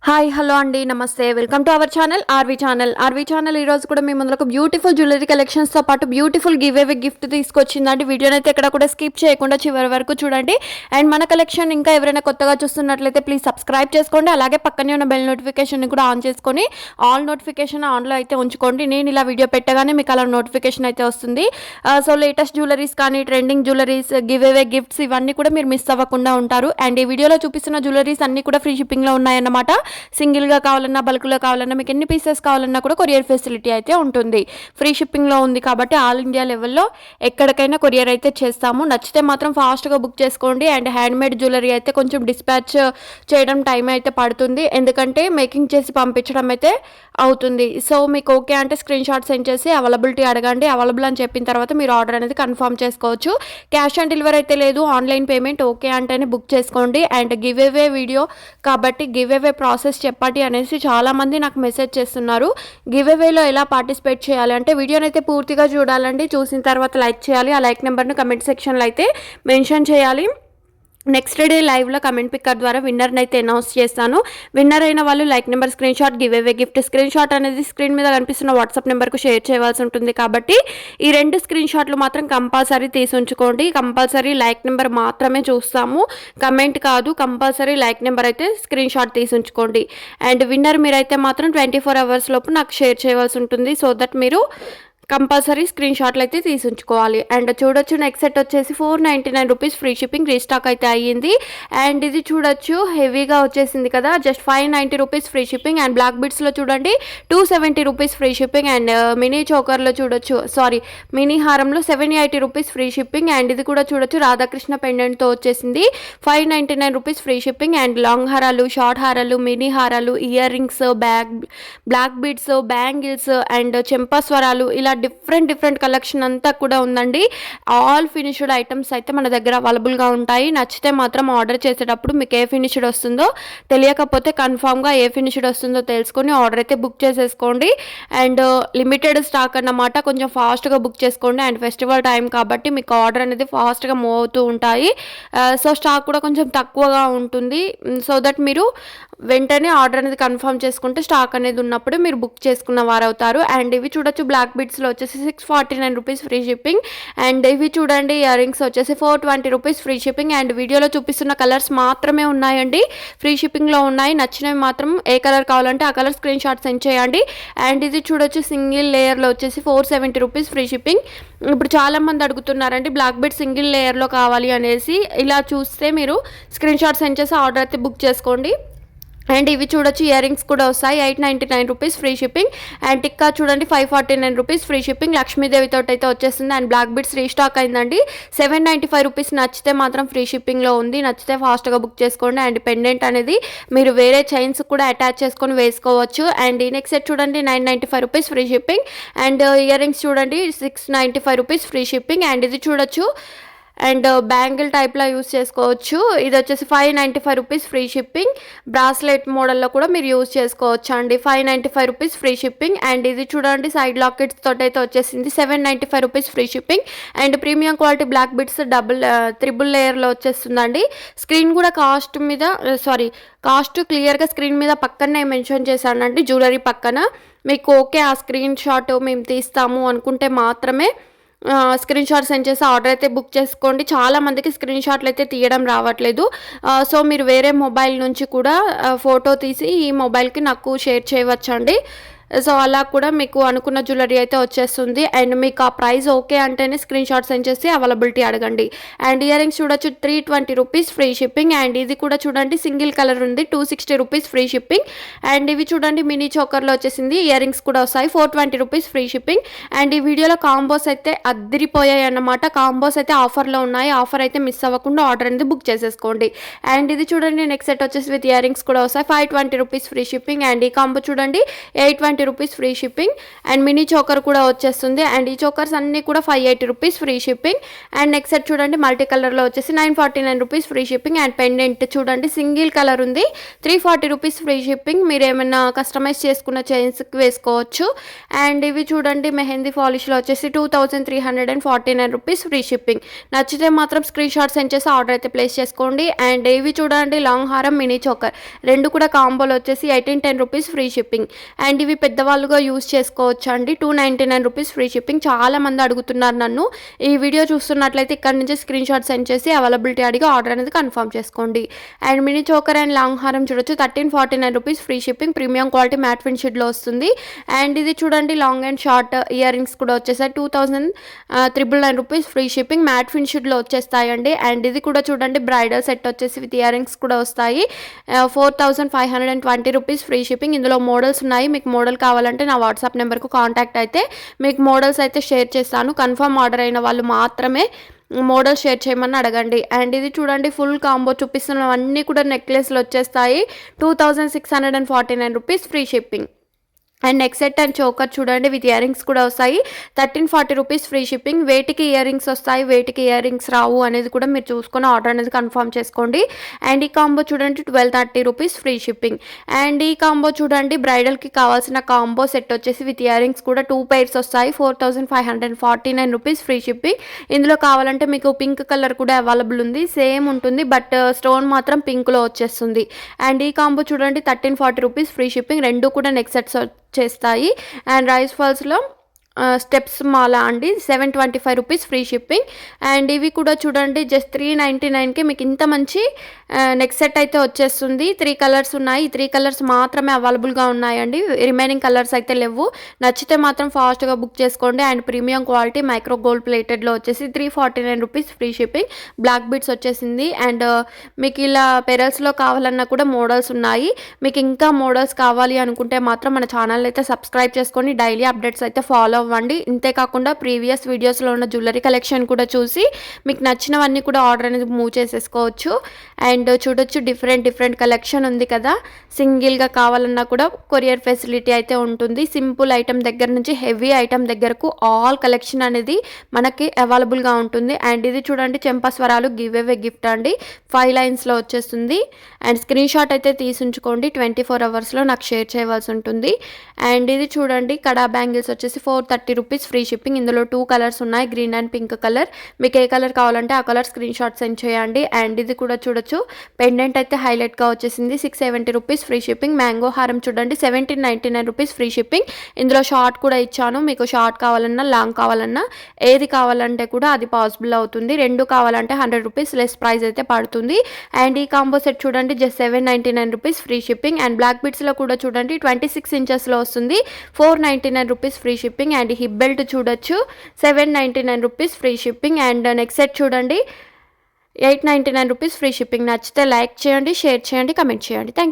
Hi hello అండి నమస్తే welcome to our channel RV channel ఈరోజు కూడా మీ ముందుకు బ్యూటిఫుల్ జ్యువెలరీ కలెక్షన్స్తో పాటు బ్యూటిఫుల్ గివ్ అవే గిఫ్ట్ తీసుకొచ్చిందండి. వీడియోని అయితే ఎక్కడ కూడా స్కిప్ చేయకుండా చివరి వరకు చూడండి. అండ్ మన కలెక్షన్ ఇంకా ఎవరైనా కొత్తగా చూస్తున్నట్లయితే ప్లీజ్ సబ్స్క్రైబ్ చేసుకోండి. అలాగే పక్కనే ఉన్న బెల్ నోటిఫికేషన్ కూడా ఆన్ చేసుకొని ఆల్ నోటిఫికేషన్ ఆన్లో అయితే ఉంచుకోండి. నేను ఇలా వీడియో పెట్టగానే మీకు అలా నోటిఫికేషన్ అయితే వస్తుంది. సో లేటెస్ట్ జ్యువెలరీస్ కానీ trending jewelleries give away gifts ఇవన్నీ కూడా మీరు మిస్ అవ్వకుండా ఉంటారు. అండ్ ఈ వీడియోలో చూపిస్తున్న జ్యువెలరీస్ అన్నీ కూడా ఫ్రీ షిప్పింగ్లో ఉన్నాయన్నమాట. సింగిల్గా కావాలన్నా బల్క్లో కావాలన్నా మీకు ఎన్ని పీసెస్ కావాలన్నా కూడా కొరియర్ ఫెసిలిటీ అయితే ఉంటుంది. ఫ్రీ షిప్పింగ్లో ఉంది కాబట్టి ఆల్ ఇండియా లెవెల్లో ఎక్కడికైనా కొరియర్ అయితే చేస్తాము. నచ్చితే మాత్రం ఫాస్ట్గా బుక్ చేసుకోండి. అండ్ హ్యాండ్మేడ్ జ్యువెలరీ అయితే కొంచెం డిస్పాచ్ చేయడం టైం అయితే పడుతుంది, ఎందుకంటే మేకింగ్ చేసి పంపించడం అయితే అవుతుంది. సో మీకు ఓకే అంటే స్క్రీన్ షాట్ సెండ్ చేసి అవైలబిలిటీ అడగండి. అవైలబుల్ అని చెప్పిన తర్వాత మీరు ఆర్డర్ అనేది కన్ఫర్మ్ చేసుకోవచ్చు. క్యాష్ ఆన్ డెలివరీ అయితే లేదు, ఆన్లైన్ పేమెంట్ ఓకే అంటేనే బుక్ చేసుకోండి. అండ్ గివ్ అవే వీడియో కాబట్టి గివ్ అవే ప్రాసెస్ చెప్పండి అనేసి చాలామంది నాకు మెసేజ్ చేస్తున్నారు. గివ్ అవేలో ఎలా పార్టిసిపేట్ చేయాలి అంటే వీడియోని అయితే పూర్తిగా చూడాలండి. చూసిన తర్వాత లైక్ చేయాలి. ఆ లైక్ నెంబర్ను కమెంట్ సెక్షన్లో అయితే మెన్షన్ చేయాలి. నెక్స్ట్ డే లైవ్లో కమెంట్ పిక్కర్ ద్వారా విన్నర్ని అయితే అనౌన్స్ చేస్తాను. విన్నర్ అయిన వాళ్ళు like number screen shot give away gift screen shot అనేది స్క్రీన్ మీద కనిపిస్తున్న వాట్సాప్ నెంబర్కు షేర్ చేయవలసి ఉంటుంది. కాబట్టి ఈ 2 స్క్రీన్ షాట్లు మాత్రం కంపల్సరీ తీసి ఉంచుకోండి. కంపల్సరీ లైక్ నెంబర్ మాత్రమే చూస్తాము, కమెంట్ కాదు. కంపల్సరీ లైక్ నెంబర్ అయితే స్క్రీన్ షాట్ తీసి ఉంచుకోండి. అండ్ విన్నర్ మీరైతే మాత్రం 24 అవర్స్ లోపు నాకు షేర్ చేయవలసి ఉంటుంది. సో దట్ మీరు కంపల్సరీ స్క్రీన్ షాట్లు అయితే తీసి ఉంచుకోవాలి. అండ్ చూడొచ్చు నెక్స్ట్ సెట్ వచ్చేసి 499 రూపీస్ ఫ్రీ షిప్పింగ్ రీస్టాక్ అయితే అయ్యింది. అండ్ ఇది చూడొచ్చు హెవీగా వచ్చేసింది కదా, just 590 rupees free shipping. And black బిట్స్లో చూడండి 270 rupees free shipping. And mini చోకర్లో చూడొచ్చు మినీ హారంలో 780 రూపీస్ ఫ్రీ షిప్పింగ్. అండ్ ఇది కూడా చూడొచ్చు రాధాకృష్ణ పెండెంట్తో వచ్చేసింది 599 rupees free shipping. And long హారాలు, షార్ట్ హారాలు, మినీ హారాలు, ear rings, black beads, bangles and చెంపస్వరాలు ఇలా డిఫరెంట్ కలెక్షన్ అంతా కూడా ఉందండి. ఆల్ ఫినిష్డ్ ఐటమ్స్ అయితే మన దగ్గర అవైలబుల్గా ఉంటాయి. నచ్చితే మాత్రం ఆర్డర్ చేసేటప్పుడు మీకు ఏ ఫినిష్డ్ వస్తుందో తెలియకపోతే కన్ఫామ్గా ఏ ఫినిష్డ్ వస్తుందో తెలుసుకొని ఆర్డర్ అయితే బుక్ చేసేసుకోండి. అండ్ లిమిటెడ్ స్టాక్ అన్నమాట, కొంచెం ఫాస్ట్గా బుక్ చేసుకోండి. అండ్ ఫెస్టివల్ టైం కాబట్టి మీకు ఆర్డర్ అనేది ఫాస్ట్గా మూవ్ అవుతూ ఉంటాయి. సో స్టాక్ కూడా కొంచెం తక్కువగా ఉంటుంది. సో దట్ మీరు వెంటనే ఆర్డర్ అనేది కన్ఫర్మ్ చేసుకుంటే స్టాక్ అనేది ఉన్నప్పుడు మీరు బుక్ చేసుకున్న వారు అవుతారు. అండ్ ఇవి చూడొచ్చు బ్లాక్ బిడ్స్లో వచ్చేసి 649 రూపీస్ ఫ్రీ షిప్పింగ్. అండ్ ఇవి చూడండి ఇయర్ రింగ్స్ వచ్చేసి 420 రూపీస్ ఫ్రీ షిప్పింగ్. అండ్ వీడియోలో చూపిస్తున్న కలర్స్ మాత్రమే ఉన్నాయండి, ఫ్రీ షిప్పింగ్లో ఉన్నాయి. నచ్చినవి మాత్రం ఏ కలర్ కావాలంటే ఆ కలర్ స్క్రీన్ షాట్ సెండ్ చేయండి. అండ్ ఇది చూడొచ్చు సింగిల్ లేయర్లో వచ్చేసి 470 రూపీస్ ఫ్రీ షిప్పింగ్. ఇప్పుడు చాలామంది అడుగుతున్నారండి బ్లాక్ బెడ్ సింగిల్ లేయర్లో కావాలి అనేసి. ఇలా చూస్తే మీరు స్క్రీన్ షాట్ సెండ్ చేసి ఆర్డర్ అయితే బుక్ చేసుకోండి. అండ్ ఇవి చూడొచ్చు ఇయర్ రింగ్స్ కూడా వస్తాయి 899 rupees free shipping. And tikka చూడండి 549 రూపీస్ ఫ్రీ షిప్పింగ్. లక్ష్మీదేవితో అయితే వచ్చేస్తుంది. అండ్ బ్లాక్ బిడ్స్ రీస్టాక్ అయిందండి 795 రూపీస్. నచ్చితే మాత్రం ఫ్రీ షిప్పింగ్లో ఉంది, నచ్చితే ఫాస్ట్గా బుక్ చేసుకోండి. అండ్ పెండెంట్ అనేది మీరు వేరే చైన్స్ కూడా అటాచ్ చేసుకొని వేసుకోవచ్చు. అండ్ ఈ నెక్స్ట్ సెట్ చూడండి 995 rupees free shipping. And ear rings చూడండి 695 రూపీస్ ఫ్రీ షిప్పింగ్. అండ్ ఇది చూడొచ్చు అండ్ బ్యాంగిల్ టైప్లో యూస్ చేసుకోవచ్చు. ఇది వచ్చేసి 595 రూపీస్ ఫ్రీ షిప్పింగ్. బ్రాస్లెట్ మోడల్లో కూడా మీరు యూస్ చేసుకోవచ్చు అండి, 595 రూపీస్ ఫ్రీ షిప్పింగ్. అండ్ ఇది చూడండి సైడ్ లాకెట్స్ తోటి అయితే వచ్చేసింది 795 rupees free shipping. And premium quality black beads triple లేయర్లో వచ్చేస్తుందండి. స్క్రీన్ కూడా కాస్ట్ క్లియర్గా స్క్రీన్ మీద పక్కనే మెన్షన్ చేశానండి, జ్యువెలరీ పక్కన. మీకు ఓకే ఆ స్క్రీన్ షాట్ మేము తీస్తాము అనుకుంటే మాత్రమే స్క్రీన్ షాట్ సెండ్ చేసి ఆర్డర్ అయితే బుక్ చేసుకోండి. చాలామందికి స్క్రీన్ షాట్లు అయితే తీయడం రావట్లేదు. సో మీరు వేరే మొబైల్ నుంచి కూడా ఫోటో తీసి ఈ మొబైల్కి నాకు షేర్ చేయవచ్చండి. సో అలా కూడా మీకు అనుకున్న జ్యువెలరీ అయితే వచ్చేస్తుంది. అండ్ మీకు ఆ ప్రైస్ ఓకే అంటేనే స్క్రీన్ షాట్ సెండ్ చేసి అవైలబిలిటీ అడగండి. అండ్ ఇయర్ రింగ్స్ చూడొచ్చు 320 రూపీస్ ఫ్రీ షిప్పింగ్. అండ్ ఇది కూడా చూడండి సింగిల్ కలర్ ఉంది 260 రూపీస్ ఫ్రీ షిప్పింగ్. అండ్ ఇవి చూడండి మినీ చోకర్లో వచ్చేసింది, ఇయర్ రింగ్స్ కూడా వస్తాయి 420 రూపీస్ ఫ్రీ షిప్పింగ్. అండ్ ఈ వీడియోలో కాంబోస్ అయితే అద్దరిపోయాయి అన్నమాట. కాంబోస్ అయితే ఆఫర్లో ఉన్నాయి, ఆఫర్ అయితే మిస్ అవ్వకుండా ఆర్డర్ అనేది బుక్ చేసేసుకోండి. అండ్ ఇది చూడండి నెక్స్ట్ సెట్ వచ్చేసి విత్ ఇయర్ రింగ్స్ కూడా వస్తాయి 520 రూపీస్ ఫ్రీ షిప్పింగ్. అండ్ ఈ కాంబో చూడండి 820 520 rupees free shipping. And mini choker కూడా వచ్చేస్తుంది. అండ్ ఈ చోకర్స్ అన్నీ కూడా 580 rupees free shipping. And next set చూడండి మల్టీ కలర్లో వచ్చేసి 949 rupees free shipping. And pendant చూడండి సింగిల్ కలర్ ఉంది, 340 రూపీస్ ఫ్రీ షిప్పింగ్. మీరు ఏమైనా కస్టమైజ్ చేసుకున్న చైన్స్కి వేసుకోవచ్చు. అండ్ ఇవి చూడండి మెహందీ పాలిష్లో వచ్చేసి 2349 రూపీస్ ఫ్రీ షిప్పింగ్. నచ్చితే మాత్రం స్క్రీన్ షాట్ సెండ్ చేసి ఆర్డర్ అయితే ప్లేస్ చేసుకోండి. అండ్ ఇవి చూడండి లాంగ్ హారం మినీ చోకర్ రెండు కూడా కాంబోలో వచ్చేసి 1810 రూపీస్ ఫ్రీ షిప్పింగ్. అండ్ ఇవి పెద్దవాళ్ళుగా యూస్ చేసుకోవచ్చు అండి, 299 రూపీస్ ఫ్రీ షిప్పింగ్. చాలా మంది అడుగుతున్నారు నన్ను. ఈ వీడియో చూస్తున్నట్లయితే ఇక్కడ నుంచి స్క్రీన్ షాట్ సెండ్ చేసి అవైలబిలిటీ అడిగి ఆర్డర్ అనేది కన్ఫర్మ్ చేసుకోండి. And mini choker and long హారం చూడొచ్చు 1349 rupees free shipping. Premium quality matte ఫినిష్డ్లో వస్తుంది. అండ్ ఇది చూడండి long and short ear rings కూడా వచ్చేసాయి, 2999 రూపీస్ ఫ్రీ షిప్పింగ్. మ్యాట్ ఫినిష్డ్లో వచ్చేస్తాయండి. అండ్ ఇది కూడా చూడండి బ్రైడల్ సెట్ వచ్చేసి విత్ ఇయర్ రింగ్స్ కూడా వస్తాయి, 4520 రూపీస్ ఫ్రీ షిప్పింగ్. ఇందులో మోడల్స్ ఉన్నాయి. మీకు మోడల్ కావాలంటే నా వాట్సాప్ నెంబర్కు కాంటాక్ట్ అయితే మీకు మోడల్స్ అయితే షేర్ చేస్తాను. కన్ఫర్మ్ ఆర్డర్ అయిన వాళ్ళు మాత్రమే మోడల్ షేర్ చేయమని అడగండి. అండ్ ఇది చూడండి ఫుల్ కాంబో చూపిస్తున్నవన్నీ కూడా నెక్లెస్లు వచ్చేస్తాయి, 2649 rupees free shipping. And next set and choker చూడండి విత్ ఇయర్ రింగ్స్ కూడా వస్తాయి, 1340 రూపీస్ ఫ్రీ షిప్పింగ్. వేటికి ఇయర్ రింగ్స్ వస్తాయి, వేటికి ఇయర్ రింగ్స్ రావు అనేది కూడా మీరు చూసుకొని ఆర్డర్ అనేది కన్ఫర్మ్ చేసుకోండి. అండ్ ఈ కాంబో చూడండి 1230 రూపీస్ ఫ్రీ షిప్పింగ్. అండ్ ఈ కాంబో చూడండి బ్రైడల్కి కావాల్సిన కాంబో సెట్ వచ్చేసి విత్ ఇయర్ రింగ్స్ కూడా 2 పైర్స్ వస్తాయి, 4549 రూపీస్ ఫ్రీ షిప్పింగ్. ఇందులో కావాలంటే మీకు పింక్ కలర్ కూడా అవైలబుల్ ఉంది, సేమ్ ఉంటుంది బట్ స్టోన్ మాత్రం పింక్లో వచ్చేస్తుంది. అండ్ ఈ కాంబో చూడండి 1340 రూపీస్ ఫ్రీ షిప్పింగ్. రెండు కూడా నెక్ సెట్స్ చేస్తాయి. అండ్ రైస్ ఫాల్స్లో స్టెప్స్ మాల అండి 725 రూపీస్ ఫ్రీ షిప్పింగ్. అండ్ ఇవి కూడా చూడండి జస్ట్ 399కి మీకు ఇంత మంచి నెక్ సెట్ అయితే వచ్చేస్తుంది. 3 కలర్స్ ఉన్నాయి, 3 కలర్స్ మాత్రమే అవైలబుల్గా ఉన్నాయండి, రిమైనింగ్ కలర్స్ అయితే లేవు. నచ్చితే మాత్రం ఫాస్ట్గా బుక్ చేసుకోండి. And premium quality micro gold ప్లేటెడ్లో వచ్చేసి 349 rupees free shipping. Black beads వచ్చేసింది. అండ్ మీకు ఇలా పెరల్స్లో కావాలన్నా కూడా మోడల్స్ ఉన్నాయి. మీకు ఇంకా మోడల్స్ కావాలి అనుకుంటే మాత్రం మన ఛానల్ అయితే సబ్స్క్రైబ్ చేసుకొని డైలీ అప్డేట్స్ అయితే ఫాలో అవ్వండి. ఇంతేకాకుండా ప్రీవియస్ వీడియోస్లో ఉన్న జ్యువెలరీ కలెక్షన్ కూడా చూసి మీకు నచ్చినవన్నీ కూడా ఆర్డర్ అనేది మూవ్ చేసేసుకోవచ్చు. అండ్ చూడొచ్చు డిఫరెంట్ కలెక్షన్ ఉంది కదా, సింగిల్గా కావాలన్నా కూడా కొరియర్ ఫెసిలిటీ అయితే ఉంటుంది. సింపుల్ ఐటమ్ దగ్గర నుంచి హెవీ ఐటమ్ దగ్గరకు ఆల్ కలెక్షన్ అనేది మనకి అవైలబుల్గా ఉంటుంది. అండ్ ఇది చూడండి చెంపస్వరాలు గివ్ అవే గిఫ్ట్ అండి, 5 లైన్స్లో వచ్చేస్తుంది. అండ్ స్క్రీన్ షాట్ అయితే తీసుంచుకోండి, 24 అవర్స్లో నాకు షేర్ చేయవలసి ఉంటుంది. అండ్ ఇది చూడండి కడా బ్యాంగిల్స్ వచ్చేసి 430 రూపీస్ ఫ్రీ షిప్పింగ్. ఇందులో 2 కలర్స్ ఉన్నాయి, గ్రీన్ అండ్ పింక్ కలర్. మీకు ఏ కలర్ కావాలంటే ఆ కలర్ స్క్రీన్ షాట్ సెండ్ చేయండి. అండ్ ఇది కూడా చూడొచ్చు పెండెంట్ అయితే హైలైట్గా వచ్చేసింది, 670 రూపీస్ ఫ్రీ షిప్పింగ్. మ్యాంగో హారం చూడండి 1799 రూపీస్ ఫ్రీ షిప్పింగ్. ఇందులో షార్ట్ కూడా ఇచ్చాను, మీకు షార్ట్ కావాలన్నా లాంగ్ కావాలన్నా ఏది కావాలంటే కూడా అది పాసిబుల్ అవుతుంది. రెండు కావాలంటే 100 రూపీస్ లెస్ ప్రైస్ అయితే పడుతుంది. అండ్ ఈ కాంబో సెట్ చూడండి just 799 rupees free shipping. And black బీడ్స్లో కూడా చూడండి 26 ఇంచెస్లో వస్తుంది, 499 rupees free shipping. And hip belt చూడొచ్చు 799 rupees free shipping. And next set చూడండి 899 రూపీస్ ఫ్రీ షిప్పింగ్. నచ్చితే లైక్ చేయండి, షేర్ చేయండి, కమెంట్ చేయండి. Thank you.